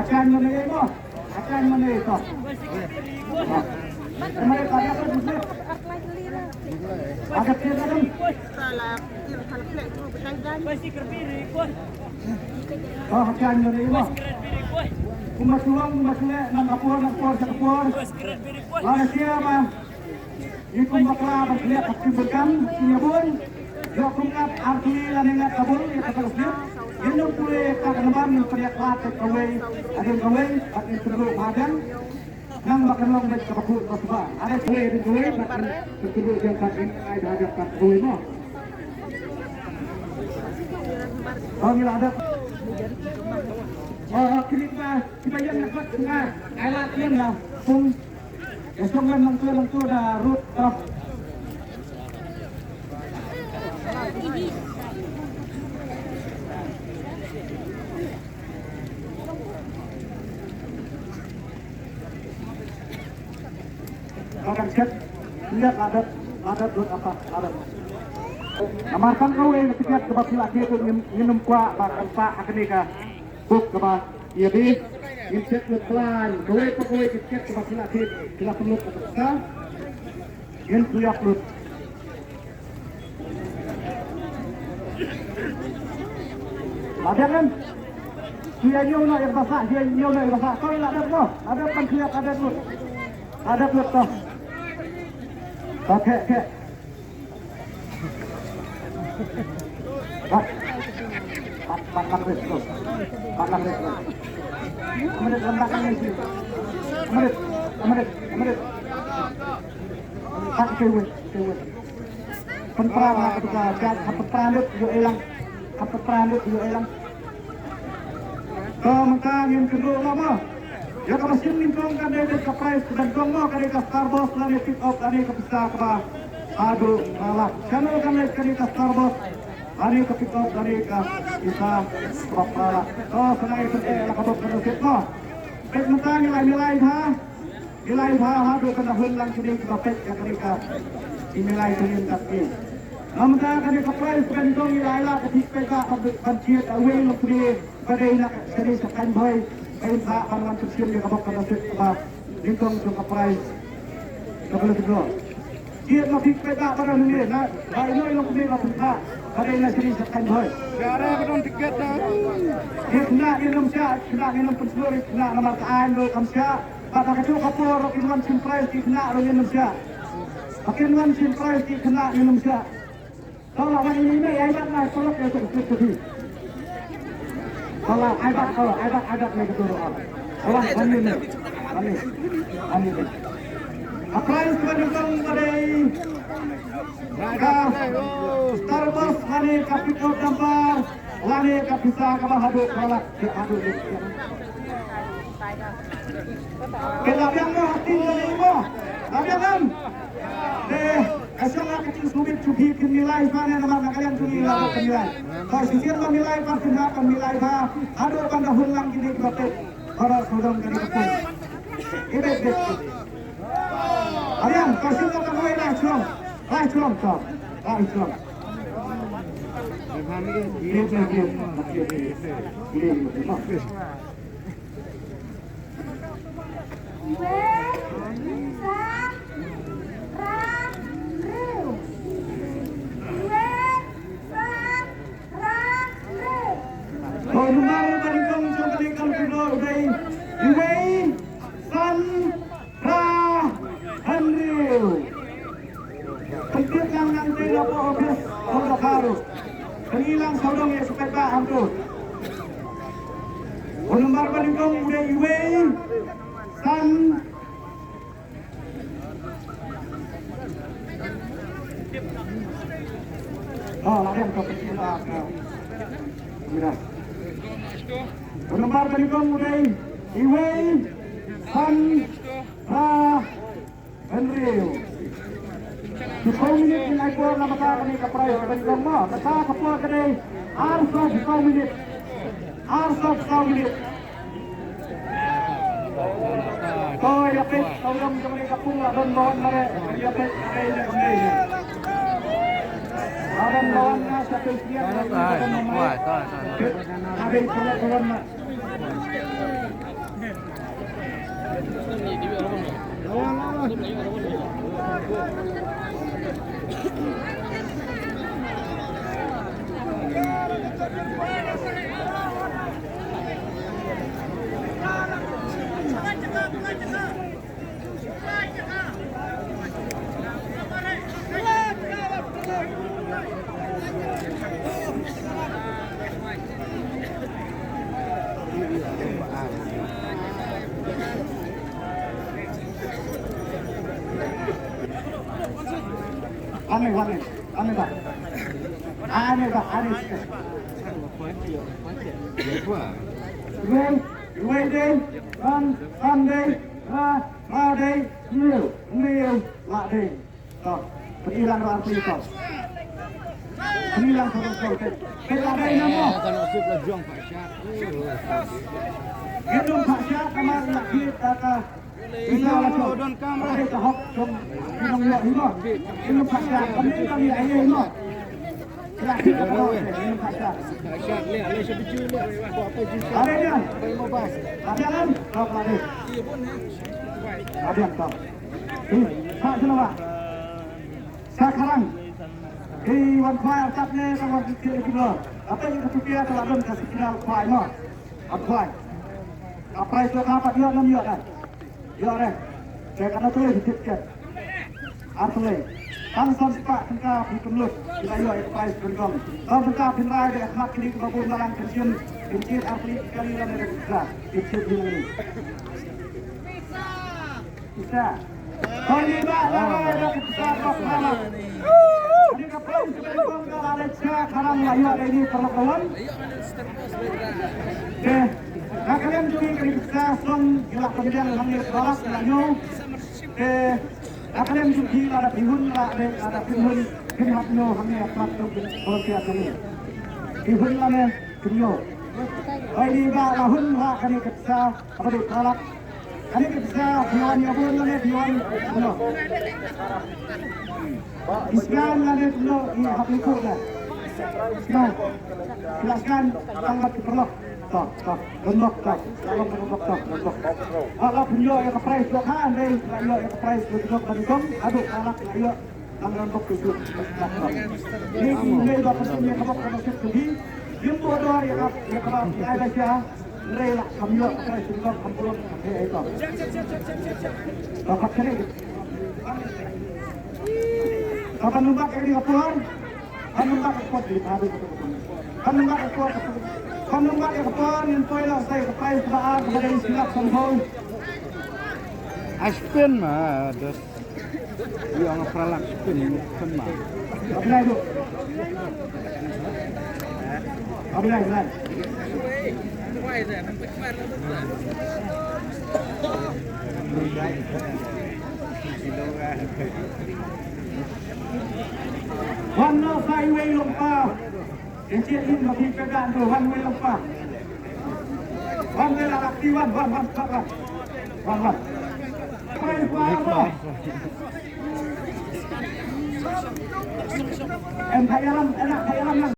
Akan mana itu? Akan mana itu? Kemarin pada apa sih? Ada kira kan? Salah, kalau plek tu berjalan. Pasti kerpiri kuat. Oh, akan mana itu? Kerpiri kuat. Kumasulang, kumasulek, nang kapur, sa kapur. Kerpiri kuat. Wala siapa? Ikut bakla berlihat akibatkan siapun. Jok rungkat arti laningat kabul ya terusnya. Ini pulih kaganaman yang teriak latek kawai, ada kawai, ada terus madan. Nang makan long baik kapaku kasba. Ada kawai di kawai makan terus yang tadi ada hadapan kawai mo. Oh bila ada. Oh kita yang nak dengar. Alat yang lah. Pung esok lang tu dah root of akan cek lihat ada root apa ada. Amarkan kau yang tiket sebab laki itu minum kuah makan pak akan nikah buk keba iya bi cek pelan kau tiket sebab laki kita perlu kita yang kuliah perlu ada kan dia nyono yang basah kau yang ada pensiap ada perlu toh oke Pak menit lembakan ini menit Pak kewe penperang ketika jad penperandut juga hilang maka yang kedua lama ya kalau mesin lingkong kan dari kaprais dan gongmo kan dari Starbucks dan pick up dari kepisah ke aduh malah channel kan dari Starbucks dari pick up dari bisa berapa oh senang itu lah kabut penusik mo mentang nilai aduh kena hulang sini kapet ya mereka nilai tuhin tapi Namanya kan kaprais kan dong nilai lah ketika penciat away lokri badai nak seri sekan boy ay sa pangan tersium di kabok penusik apa lingkong yung kaprais kapal kedua dia mafik peta pada nilai na baino ilong kumi kapunta badai na seri sekan boy Ada bedon tiket dah. dia kena ilong pensulir kena nomor kaan do kamsya pada ketua kapor kinuan simprais di kena do ilong siya kinuan simprais di kena ilong siya kalau orang ini ya ibat lah tolak ya sedih kalau ibat lagi tu orang ani apa yang sedang badai Starbucks lani kapito gambar lani kapisa kabahadu kolak diadu Kelabang hati mo labiang asal kecil sulit cuci penilai mana nama kalian penilai kalau sisir menilai penilai aduh kan dah hulang gini bapak orang sodong dari betul ini betul Arian kasih kau kamu lah celong kau celong Numar barikong sa kalikang puno day Iway San Ra Henry Pagkit lang ng tila po obis o nakaro kanilang saudong ya sepeta hampir numar barikong day Iway San lagi ang kapitila mira Nomor telepon mulai Iway San Ra Henry. 10 minit nilai ko na mata kami kapray telepon mo. Mata kapwa kani arso 10 minit. Toy lapit tawag kami kapung adon bawon mare. Lapit kay na kami. Adon bawon na sa pesian. Ada pula kawan Aneh Pak. Wednesday, Sunday, Friday, New, Ladi. Penilang arti itu. Penilang sorong. Pelagay na mo. Gedung Pak Syah kamar lagi kata. Bisa langsung. Ada tahap jom minum ya ini. Minum Pak Syah. Kami ayah ini. Lagi minum Pak Syah. Ada dia. Ada kan? Kau lagi. Ada kau. Pak Selawat. Sekarang di Wanfai atapnya kawan kecil itu. Apa yang ketukia telah don kasih kenal Wanfai no. Wanfai. Apa itu apa dia nam dia kan? Dia deh. Saya kena tulis di tiket. Asli. Tansan sepak tengkap di kemelut. Bila ia Wanfai bergong. Kalau tengkap pinrai dia hak ini kebun dalam kerjaan. Kerjaan asli sekali dalam negara. Kerjaan ini. Bisa. Kau ini bawa ada keputusan apa? Ini kapal sebelum kalau ada sekarang layak ini perlakuan. Okay, kalian juga kali kita song gelap kemudian hamil balas layu. Okay, kalian juga ada pihun lah, ada pihun pihaknya hamil apa tu bersiap ini. Pihun mana pihun. Kau ini bawa lahun lah kali kita apa di kalak. Kali kita pihun yang pun mana pihun. Islam lagi dulu ini hak ikut lah. Nah, silakan tangkap perlu. Tak, rendok tak. Kalau rendok tak, rendok. Kalau punya yang price dok kan, deh. Kalau yang price dok kan, aduk anak ayo ang rendok itu. Ini ini dapat punya kapal kapal sedih. Jumpa dua yang kapal ada saja. Rela kami price dok kampung itu. Dapat kiri. Kapan numbak ini kapuan? Kan numbak kuat di padu. Kan numbak kuat. Kan numbak kapuan yang toilet saya kepai sebab kepada istilah sombong. Aspen mah ada. Yang peralak spin kan mah. Abulai tu. Abulai. Warna highway lupa. Encik ini bagi pegang tu one way lupa. One way lah aktifan, one. Em thay alam, enak thay alam.